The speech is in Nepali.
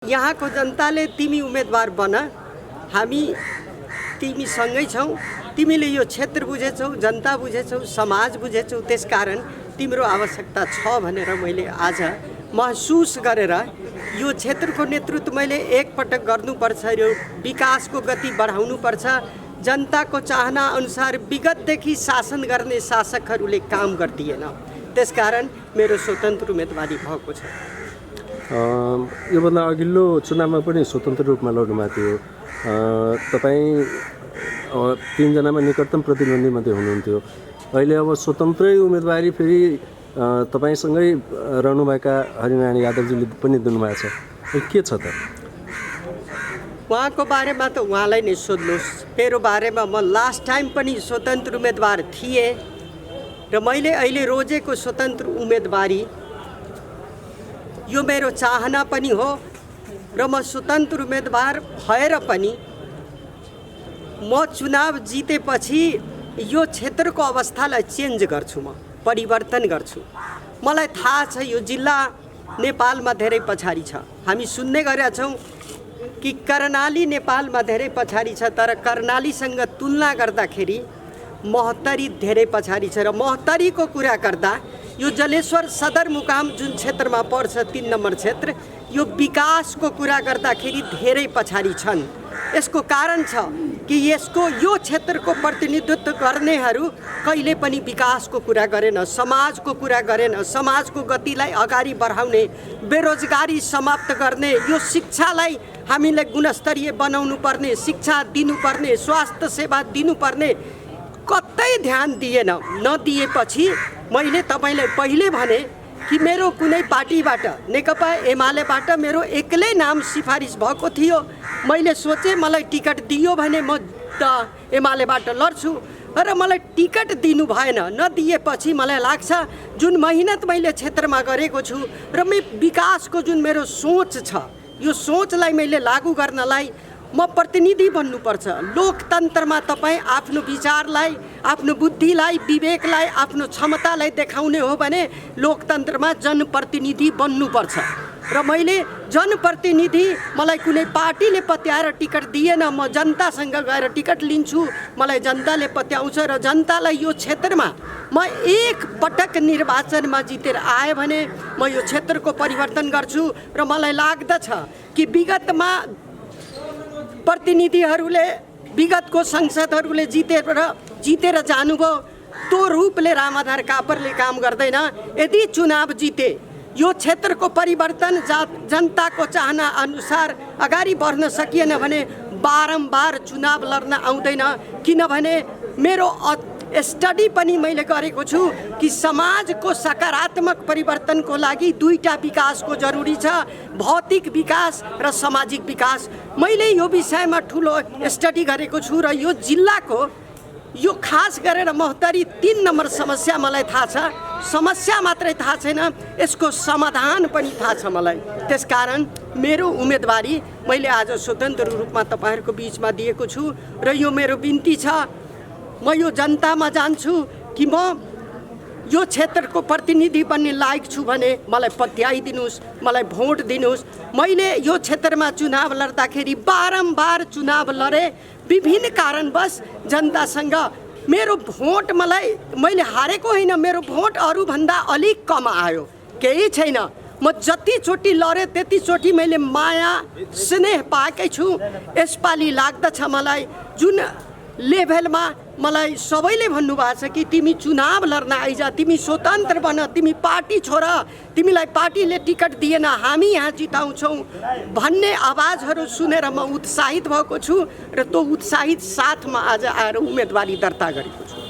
यहाँ को जनताले तिमी उम्मेदवार बन, हामी तिमीसँगै छौँ। तिमीले यो क्षेत्र बुझेछौ, जनता बुझेछौ, समाज बुझेछौ, त्यसकारण तिम्रो आवश्यकता छ भनेर मैले आज महसुस गरेर यो क्षेत्रको नेतृत्व मैले एकपटक गर्नुपर्छ। यो विकासको गति बढाउनुपर्छ। जनताको चाहना अनुसार विगतदेखि शासन गर्ने शासकहरूले काम गर्दिएन, त्यसकारण मेरो स्वतन्त्र उम्मेदवारी भएको छ। योभन्दा अघिल्लो चुनावमा पनि स्वतन्त्र रूपमा लड्नुभएको थियो। तपाईँ तीनजनामा निकटतम प्रतिद्वन्दी मध्ये हुनुहुन्थ्यो। अहिले अब स्वतन्त्रै उम्मेदवारी फेरि तपाईँसँगै रहनुभएका हरिनारायण यादवजीले पनि दिनुभएको छ। के छ त? उहाँको बारेमा त उहाँलाई नै सोध्नुहोस्। मेरो बारेमा म लास्ट टाइम पनि स्वतन्त्र उम्मेदवार थिएँ र मैले अहिले रोजेको स्वतन्त्र उम्मेदवारी यो मेरो चाहना पनि हो र म स्वतन्त्र उम्मेदवार भएर पनि म चुनाव जितेपछि यो क्षेत्रको अवस्थालाई चेन्ज गर्छु, म परिवर्तन गर्छु। मलाई थाहा छ यो जिल्ला नेपालमा धेरै पछाडि छ। हामी सुन्ने गरेका छौँ कि कर्णाली नेपालमा धेरै पछाडि छ, तर कर्णालीसँग तुलना गर्दाखेरि महोत्तरी धेरै पछाडि छ। र महोत्तरीको कुरा गर्दा यो जलेश्वर सदरमुकाम जुन क्षेत्रमा पर्छ 3 नम्बर क्षेत्र, यो विकासको कुरा गर्दाखेरि धेरै पछाडि छन्। यसको कारण छ कि यो क्षेत्रको प्रतिनिधित्व गर्नेहरू कहिले पनि विकासको कुरा गरेन, समाजको कुरा गरेन, समाजको गतिलाई अगाडि बढाउने, बेरोजगारी समाप्त गर्ने, यो शिक्षालाई हामीले गुणस्तरीय बनाउनु पर्ने, शिक्षा दिनुपर्ने, स्वास्थ्य सेवा दिनुपर्ने कतै ध्यान दिएन। नदिएपछि मैले तपाईलाई पहिले भने कि मेरो कुनै पार्टीबाट, नेकपा एमालेबाट मेरो एक्लै नाम सिफारिस भएको थियो। मैले सोचेँ मलाई टिकट दियो भने म एमालेबाट लड्छु, र मलाई टिकट दिनु भएन। नदिएपछि मलाई लाग्छ जुन मेहनत मैले क्षेत्रमा गरेको छु र विकासको जुन मेरो सोच छ, यो सोचलाई मैले लागू गर्नलाई म प्रतिनिधि बन्नुपर्छ। लोकतन्त्रमा तपाईँ आफ्नो विचारलाई, आफ्नो बुद्धिलाई, विवेकलाई, आफ्नो क्षमतालाई देखाउने हो भने लोकतन्त्रमा जनप्रतिनिधि बन्नुपर्छ। र मैले जनप्रतिनिधि, मलाई कुनै पार्टीले पत्याएर टिकट दिएन, म जनतासँग गएर टिकट लिन्छु। मलाई जनताले पत्याउँछ र जनतालाई यो क्षेत्रमा म एक पटक निर्वाचनमा जितेर आएँ भने म यो क्षेत्रको परिवर्तन गर्छु। र मलाई लाग्दछ कि विगतमा प्रतिनिधिहरूले, विगतको संसदहरूले जितेर जानुभयो, त्यो रूपले रामाधार कापरले काम गर्दैन। यदि चुनाव जिते यो क्षेत्रको परिवर्तन जनताको चाहना अनुसार अगाडि बढ्न सकिएन भने बारम्बार चुनाव लड्न आउँदैन। किनभने मेरो स्टडी पनि मैले गरेको छु कि समाजको सकारात्मक परिवर्तनको लागि दुईटा विकासको जरुरी छ, भौतिक विकास र सामाजिक विकास। मैले यो विषयमा ठुलो स्टडी गरेको छु र यो जिल्लाको यो खास गरेर महोत्तरी 3 नम्बर समस्या मलाई थाहा छ। समस्या मात्रै थाहा छैन, यसको समाधान पनि थाहा छ मलाई। त्यसकारण मेरो उम्मेदवारी मैले आज स्वतन्त्र रूपमा तपाईँहरूको बिचमा दिएको छु र यो मेरो बिन्ती छ, म यो जनतामा जान्छु कि म यो क्षेत्रको प्रतिनिधि बन्ने लायक छु भने मलाई पत्याइदिनुहोस्, मलाई भोट दिनुहोस्। मैले यो क्षेत्रमा चुनाव लड्दाखेरि बारम्बार चुनाव लडेँ, विभिन्न कारणवश जनतासँग मेरो भोट मैले हारेको होइन, मेरो भोट अरूभन्दा अलिक कम आयो, केही छैन। म जतिचोटि लडेँ त्यतिचोटि मैले माया स्नेह पाएकै छु। यसपालि लाग्दछ मलाई जुन लेभलमा मलाई सबैले भन्नुभएको छ कि तिमी चुनाव लड्न आइज, तिमी स्वतन्त्र बन, तिमी पार्टी छोड, तिमीलाई पार्टीले टिकट दिएन, हामी यहाँ जिताउँछौँ भन्ने आवाजहरू सुनेर म उत्साहित भएको छु र त्यो उत्साहित साथमा आज आएर उम्मेदवारी दर्ता गरेँ।